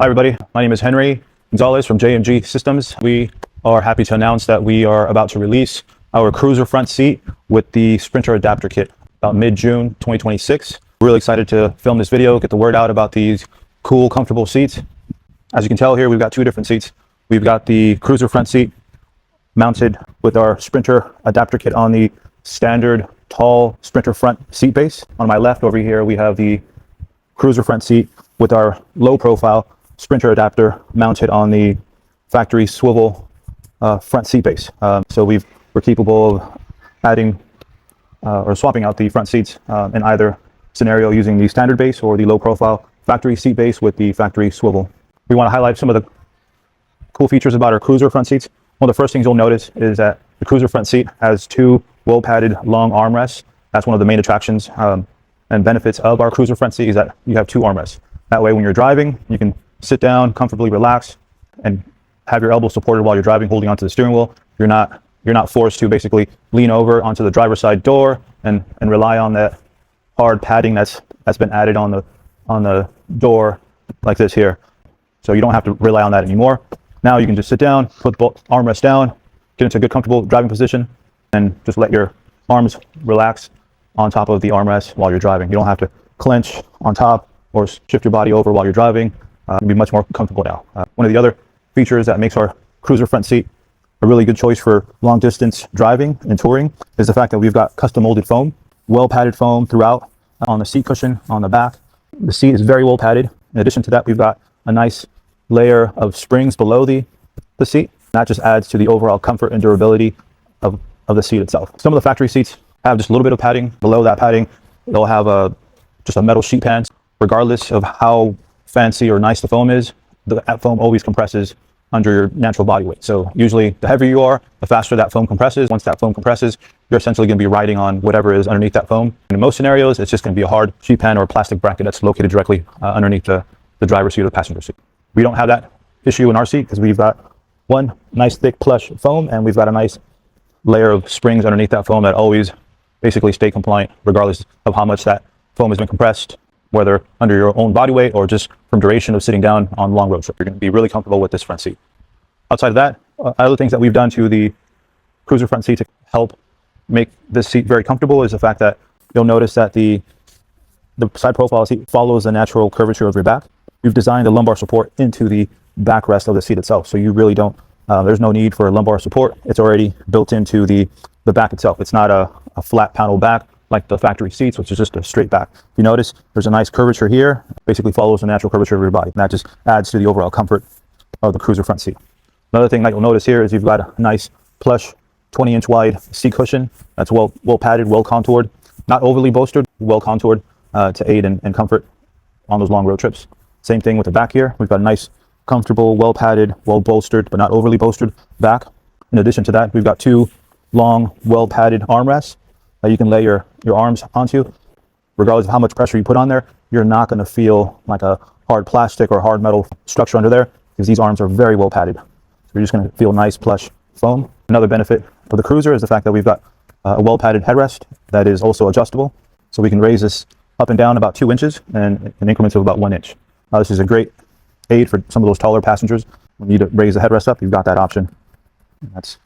Hi everybody, my name is Henry Gonzalez from JMG Systems. We are happy to announce that we are about to release our cruiser front seat with the Sprinter adapter kit about mid-June 2026. We're really excited to film this video, get the word out about these cool, comfortable seats. As you can tell here, we've got two different seats. We've got the cruiser front seat mounted with our Sprinter adapter kit on the standard tall Sprinter front seat base. On my left over here, we have the cruiser front seat with our low profile Sprinter adapter mounted on the factory swivel front seat base. So we're capable of adding or swapping out the front seats in either scenario using the standard base or the low profile factory seat base with the factory swivel. We want to highlight some of the cool features about our cruiser front seats. One of the first things you'll notice is that the cruiser front seat has two well padded long armrests. That's one of the main attractions and benefits of our cruiser front seat is that you have two armrests. That way when you're driving, you can sit down, comfortably relax, and have your elbows supported while you're driving, holding onto the steering wheel. You're not forced to basically lean over onto the driver's side door and rely on that hard padding that's been added on the door like this here. So you don't have to rely on that anymore. Now you can just sit down, put both armrests down, get into a good comfortable driving position, and just let your arms relax on top of the armrest while you're driving. You don't have to clench on top or shift your body over while you're driving. You'll be much more comfortable now. One of the other features that makes our cruiser front seat a really good choice for long distance driving and touring is the fact that we've got custom molded foam, well padded foam throughout on the seat cushion on the back. The seat is very well padded. In addition to that, we've got a nice layer of springs below the seat. That just adds to the overall comfort and durability of the seat itself. Some of the factory seats have just a little bit of padding. Below that padding, they'll have just a metal sheet pan. Regardless of how fancy or nice the foam is, the foam always compresses under your natural body weight. So usually the heavier you are, the faster that foam compresses. Once that foam compresses, you're essentially going to be riding on whatever is underneath that foam. And in most scenarios, it's just going to be a hard sheet pan or plastic bracket that's located directly underneath the driver's seat or the passenger seat. We don't have that issue in our seat because we've got one nice thick plush foam and we've got a nice layer of springs underneath that foam that always basically stay compliant regardless of how much that foam has been compressed, whether under your own body weight or just from duration of sitting down on long road trip. You're going to be really comfortable with this front seat. Outside of that, other things that we've done to the cruiser front seat to help make this seat very comfortable is the fact that you'll notice that the side profile seat follows the natural curvature of your back. We've designed the lumbar support into the backrest of the seat itself, so you really don't, there's no need for lumbar support. It's already built into the back itself. It's not a flat panel back like the factory seats, which is just a straight back. If you notice, there's a nice curvature here, basically follows the natural curvature of your body. And that just adds to the overall comfort of the cruiser front seat. Another thing that you'll notice here is you've got a nice plush 20-inch wide seat cushion that's well padded, well contoured, not overly bolstered, well contoured to aid in comfort on those long road trips. Same thing with the back here. We've got a nice, comfortable, well padded, well bolstered, but not overly bolstered back. In addition to that, we've got two long, well padded armrests that you can lay your arms onto. Regardless of how much pressure you put on there, you're not going to feel like a hard plastic or hard metal structure under there because these arms are very well padded. So you're just going to feel nice plush foam. Another benefit of the cruiser is the fact that we've got a well padded headrest that is also adjustable. So we can raise this up and down about 2 inches and in increments of about 1 inch. This is a great aid for some of those taller passengers. When you need to raise the headrest up, you've got that option. And that's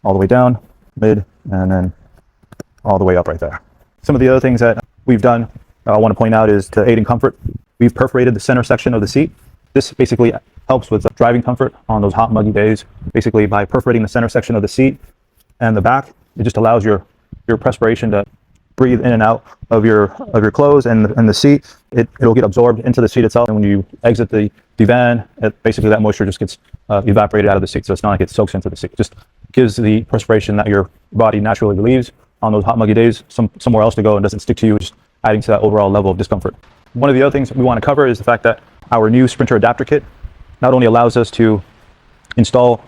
all the way down, mid, and then all the way up right there. Some of the other things that we've done, I want to point out, is to aid in comfort. We've perforated the center section of the seat. This basically helps with driving comfort on those hot, muggy days. Basically, by perforating the center section of the seat and the back, it just allows your perspiration to breathe in and out of your clothes and the seat. It'll get absorbed into the seat itself, and when you exit the van, basically that moisture just gets evaporated out of the seat. So it's not like it soaks into the seat. It just gives the perspiration that your body naturally relieves on those hot, muggy days somewhere else to go and doesn't stick to you, just adding to that overall level of discomfort. One of the other things that we want to cover is the fact that our new Sprinter adapter kit not only allows us to install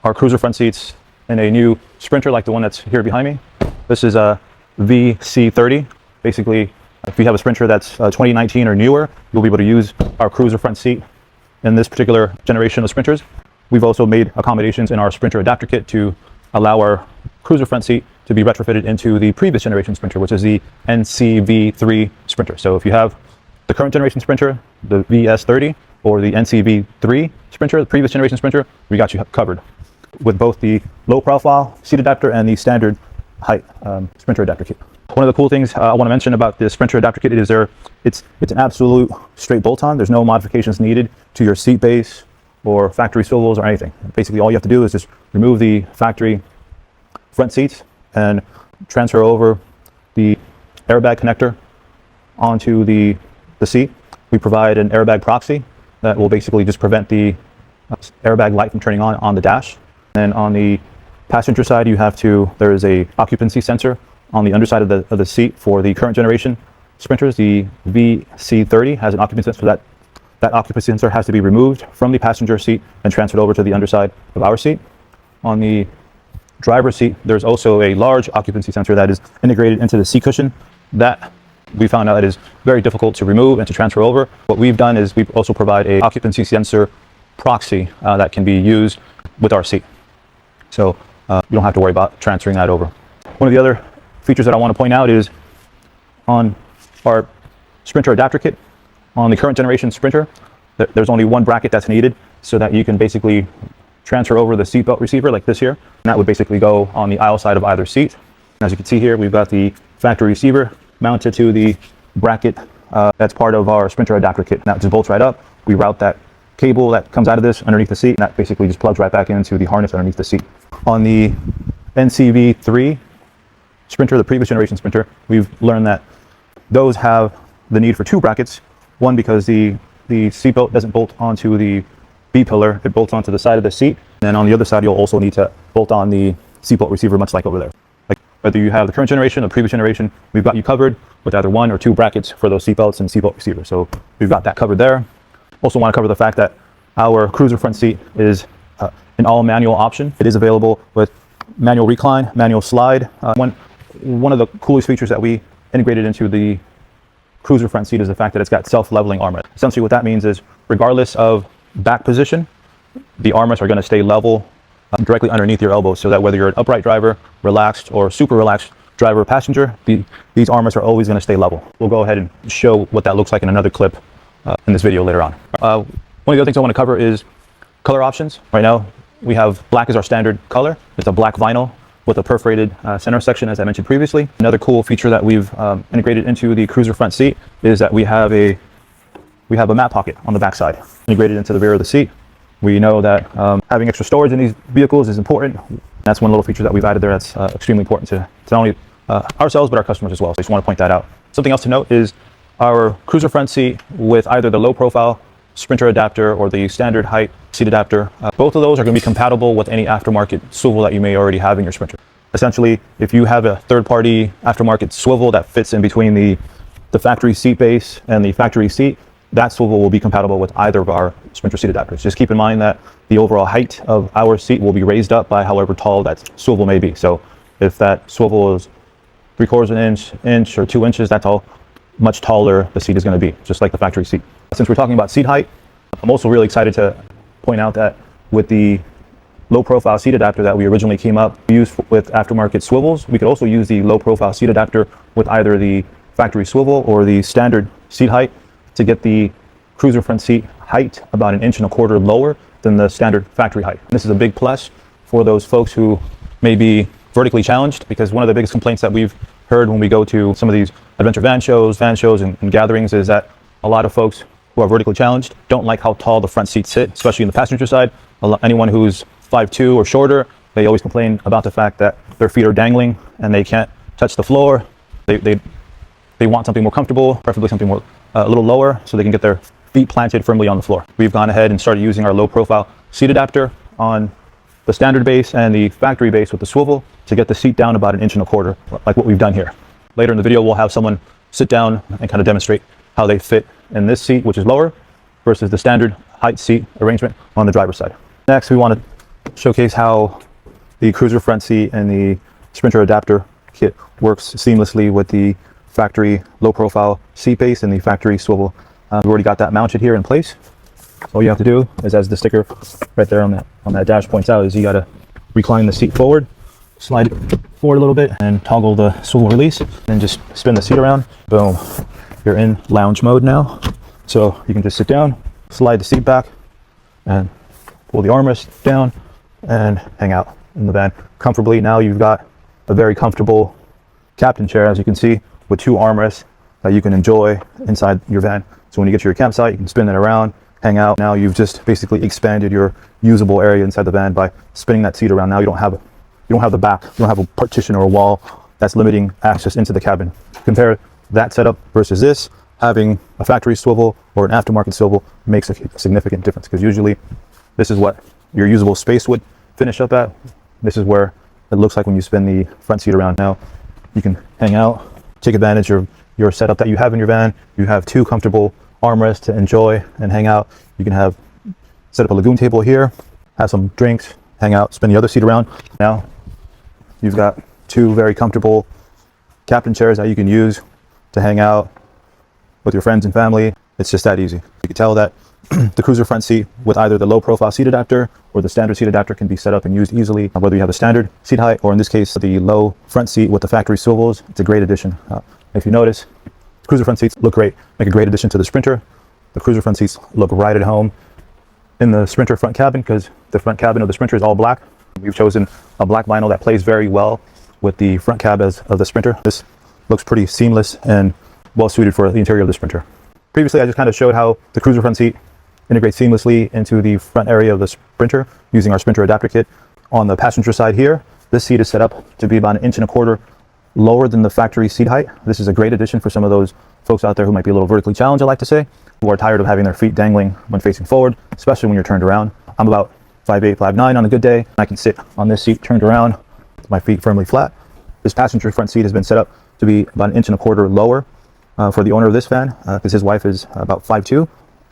our cruiser front seats in a new Sprinter like the one that's here behind me. This is a VC30. Basically, if you have a Sprinter that's 2019 or newer, you'll be able to use our cruiser front seat in this particular generation of Sprinters. We've also made accommodations in our Sprinter adapter kit to allow our cruiser front seat to be retrofitted into the previous generation Sprinter, which is the NCV3 Sprinter. So if you have the current generation Sprinter, the VS30, or the NCV3 Sprinter, the previous generation Sprinter, we got you covered with both the low profile seat adapter and the standard height Sprinter adapter kit. One of the cool things I want to mention about this Sprinter adapter kit is it's an absolute straight bolt-on. There's no modifications needed to your seat base or factory swivels or anything. Basically, all you have to do is just remove the factory front seats and transfer over the airbag connector onto the seat. We provide an airbag proxy that will basically just prevent the airbag light from turning on the dash. And on the passenger side, there is a occupancy sensor on the underside of the seat for the current generation Sprinters. The VC30 has an occupancy sensor. That occupancy sensor has to be removed from the passenger seat and transferred over to the underside of our seat. On the driver's seat, there's also a large occupancy sensor that is integrated into the seat cushion. That we found out is very difficult to remove and to transfer over. What we've done is we've also provide a occupancy sensor proxy that can be used with our seat. So you don't have to worry about transferring that over. One of the other features that I want to point out is on our Sprinter adapter kit, on the current generation Sprinter, there's only one bracket that's needed so that you can basically transfer over the seatbelt receiver like this here. And that would basically go on the aisle side of either seat. As you can see here, we've got the factory receiver mounted to the bracket that's part of our Sprinter adapter kit. That just bolts right up. We route that cable that comes out of this underneath the seat, and that basically just plugs right back into the harness underneath the seat. On the NCV3 Sprinter, the previous generation Sprinter, we've learned that those have the need for two brackets. One, because the seatbelt doesn't bolt onto the B-pillar, it bolts onto the side of the seat. And then on the other side, you'll also need to bolt on the seatbelt receiver, much like over there. Like whether you have the current generation or previous generation, we've got you covered with either one or two brackets for those seatbelts and seatbelt receiver. So we've got that covered there. Also want to cover the fact that our cruiser front seat is an all manual option. It is available with manual recline, manual slide. One of the coolest features that we integrated into the cruiser front seat is the fact that it's got self-leveling armrest. Essentially what that means is regardless of back position, the armrests are going to stay level directly underneath your elbows, so that whether you're an upright driver, relaxed, or super relaxed driver or passenger, these armrests are always going to stay level. We'll go ahead and show what that looks like in another clip in this video later on. One of the other things I want to cover is color options. Right now we have black as our standard color. It's a black vinyl with a perforated center section, as I mentioned previously. Another cool feature that we've integrated into the cruiser front seat is that we have a mat pocket on the back side integrated into the rear of the seat. We know that having extra storage in these vehicles is important. That's one little feature that we've added there that's extremely important to not only ourselves but our customers as well. So I just want to point that out. Something else to note is our cruiser front seat with either the low profile Sprinter adapter or the standard height seat adapter. Both of those are going to be compatible with any aftermarket swivel that you may already have in your Sprinter. Essentially, if you have a third-party aftermarket swivel that fits in between the factory seat base and the factory seat, that swivel will be compatible with either of our Sprinter seat adapters. Just keep in mind that the overall height of our seat will be raised up by however tall that swivel may be. So if that swivel is 3/4 of an inch or 2 inches, that's how much taller the seat is going to be, just like the factory seat. Since we're talking about seat height, I'm also really excited to point out that with the low profile seat adapter that we originally came up used with aftermarket swivels, we could also use the low profile seat adapter with either the factory swivel or the standard seat height to get the cruiser front seat height about 1.25 inches lower than the standard factory height. This is a big plus for those folks who may be vertically challenged, because one of the biggest complaints that we've heard when we go to some of these adventure van shows and gatherings is that a lot of folks who are vertically challenged don't like how tall the front seats sit, especially in the passenger side. Anyone who's 5'2" or shorter, they always complain about the fact that their feet are dangling and they can't touch the floor. They want something more comfortable, preferably something more a little lower, so they can get their feet planted firmly on the floor. We've gone ahead and started using our low profile seat adapter on the standard base and the factory base with the swivel to get the seat down about 1.25 inches, like what we've done here. Later in the video, we'll have someone sit down and kind of demonstrate how they fit in this seat, which is lower, versus the standard height seat arrangement on the driver's side. Next, we want to showcase how the cruiser front seat and the Sprinter adapter kit works seamlessly with the factory low profile seat base and the factory swivel. We've already got that mounted here in place. All you have to do is, as the sticker right there on that dash points out, is you got to recline the seat forward, slide it forward a little bit, and toggle the swivel release, and just spin the seat around. Boom. You're in lounge mode now. So you can just sit down, slide the seat back and pull the armrest down and hang out in the van comfortably. Now you've got a very comfortable captain chair, as you can see, with 2 armrests that you can enjoy inside your van. So when you get to your campsite, you can spin it around, hang out. Now you've just basically expanded your usable area inside the van by spinning that seat around. Now you don't have the back, you don't have a partition or a wall that's limiting access into the cabin. Compare that setup versus this. Having a factory swivel or an aftermarket swivel makes a significant difference, because usually this is what your usable space would finish up at. This is where it looks like when you spin the front seat around. Now you can hang out, take advantage of your setup that you have in your van. You have 2 comfortable armrests to enjoy and hang out. You can set up a lagoon table here, have some drinks, hang out, spin the other seat around. Now you've got 2 very comfortable captain chairs that you can use to hang out with your friends and family. It's just that easy. You can tell that the cruiser front seat with either the low profile seat adapter or the standard seat adapter can be set up and used easily, whether you have a standard seat height or in this case the low front seat with the factory swivels. It's a great addition. If you notice, cruiser front seats look great, make a great addition to the Sprinter. The cruiser front seats look right at home in the Sprinter front cabin, because the front cabin of the Sprinter is all black. We've chosen a black vinyl that plays very well with the front cab of the Sprinter. This looks pretty seamless and well suited for the interior of the Sprinter. Previously, I just kind of showed how the cruiser front seat integrates seamlessly into the front area of the Sprinter using our Sprinter adapter kit. On the passenger side here, this seat is set up to be about 1.25 inches lower than the factory seat height. This is a great addition for some of those folks out there who might be a little vertically challenged, I like to say, who are tired of having their feet dangling when facing forward, especially when you're turned around. I'm about 5'8", 5'9" on a good day. I can sit on this seat turned around with my feet firmly flat. This passenger front seat has been set up to be about 1.25 inches lower for the owner of this van, because his wife is about 5'2".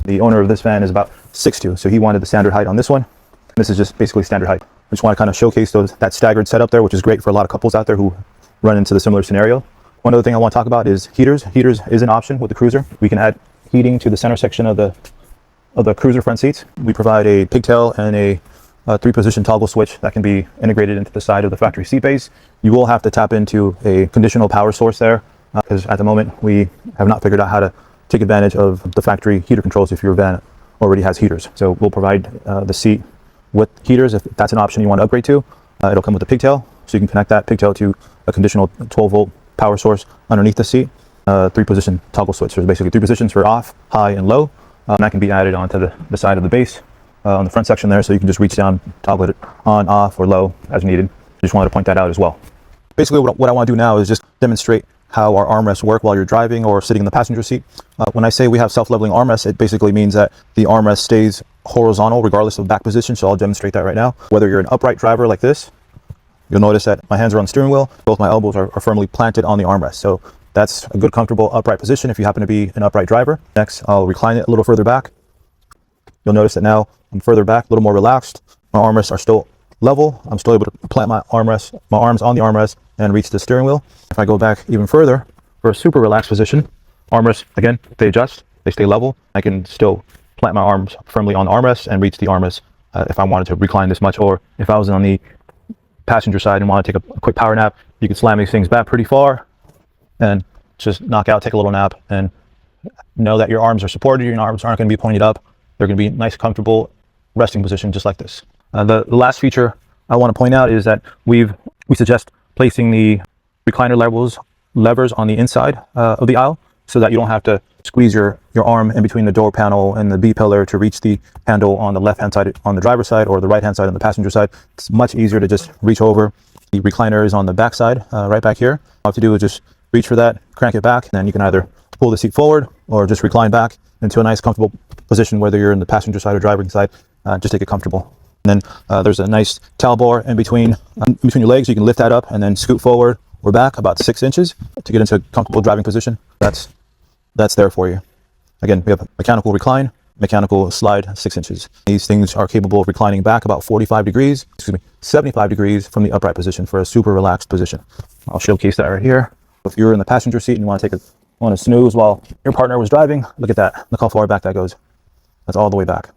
The owner of this van is about 6'2", so he wanted the standard height on this one. This is just basically standard height. I just want to kind of showcase that staggered setup there, which is great for a lot of couples out there who run into the similar scenario. One other thing I want to talk about is heaters. Heaters is an option with the cruiser. We can add heating to the center section of the cruiser front seats. We provide a pigtail and a 3-position toggle switch that can be integrated into the side of the factory seat base. You will have to tap into a conditional power source there, because at the moment we have not figured out how to take advantage of the factory heater controls if your van already has heaters. So we'll provide the seat with heaters if that's an option you want to upgrade to. It'll come with a pigtail, so you can connect that pigtail to a conditional 12-volt power source underneath the seat. 3-position toggle switch. There's basically 3 positions for off, high, and low. And that can be added onto the side of the base on the front section there, so you can just reach down, toggle it on, off, or low as needed. Just wanted to point that out as well. Basically what I want to do now is just demonstrate how our armrests work while you're driving or sitting in the passenger seat. When I say we have self-leveling armrests, it basically means that the armrest stays horizontal regardless of back position, so I'll demonstrate that right now. Whether you're an upright driver like this, you'll notice that my hands are on the steering wheel, both my elbows are firmly planted on the armrest. So that's a good, comfortable, upright position if you happen to be an upright driver. Next, I'll recline it a little further back. You'll notice that now I'm further back, a little more relaxed. My armrests are still level. I'm still able to plant my arms on the armrest and reach the steering wheel. If I go back even further for a super relaxed position, armrests, again, they adjust, they stay level. I can still plant my arms firmly on the armrest and reach the armrest if I wanted to recline this much, or if I was on the passenger side and want to take a quick power nap, you can slam these things back pretty far and just knock out, take a little nap, and know that your arms are supported. Your arms aren't going to be pointed up. They're going to be nice, comfortable resting position, just like this. The last feature I want to point out is that we suggest placing the recliner levers on the inside of the aisle, so that you don't have to squeeze your arm in between the door panel and the B pillar to reach the handle on the left-hand side on the driver's side, or the right-hand side on the passenger side. It's much easier to just reach over. The recliner is on the back side, right back here. All you have to do is just reach for that, crank it back, and then you can either pull the seat forward or just recline back into a nice, comfortable position, whether you're in the passenger side or driving side. Just take it comfortable. And then there's a nice towel bar in between your legs. You can lift that up and then scoot forward or back about 6 inches to get into a comfortable driving position. That's there for you. Again, we have mechanical recline, mechanical slide 6 inches. These things are capable of reclining back about 75 degrees from the upright position for a super relaxed position. I'll showcase that right here. If you're in the passenger seat and you want to snooze while your partner was driving, look at that. Look how far back that goes. That's all the way back.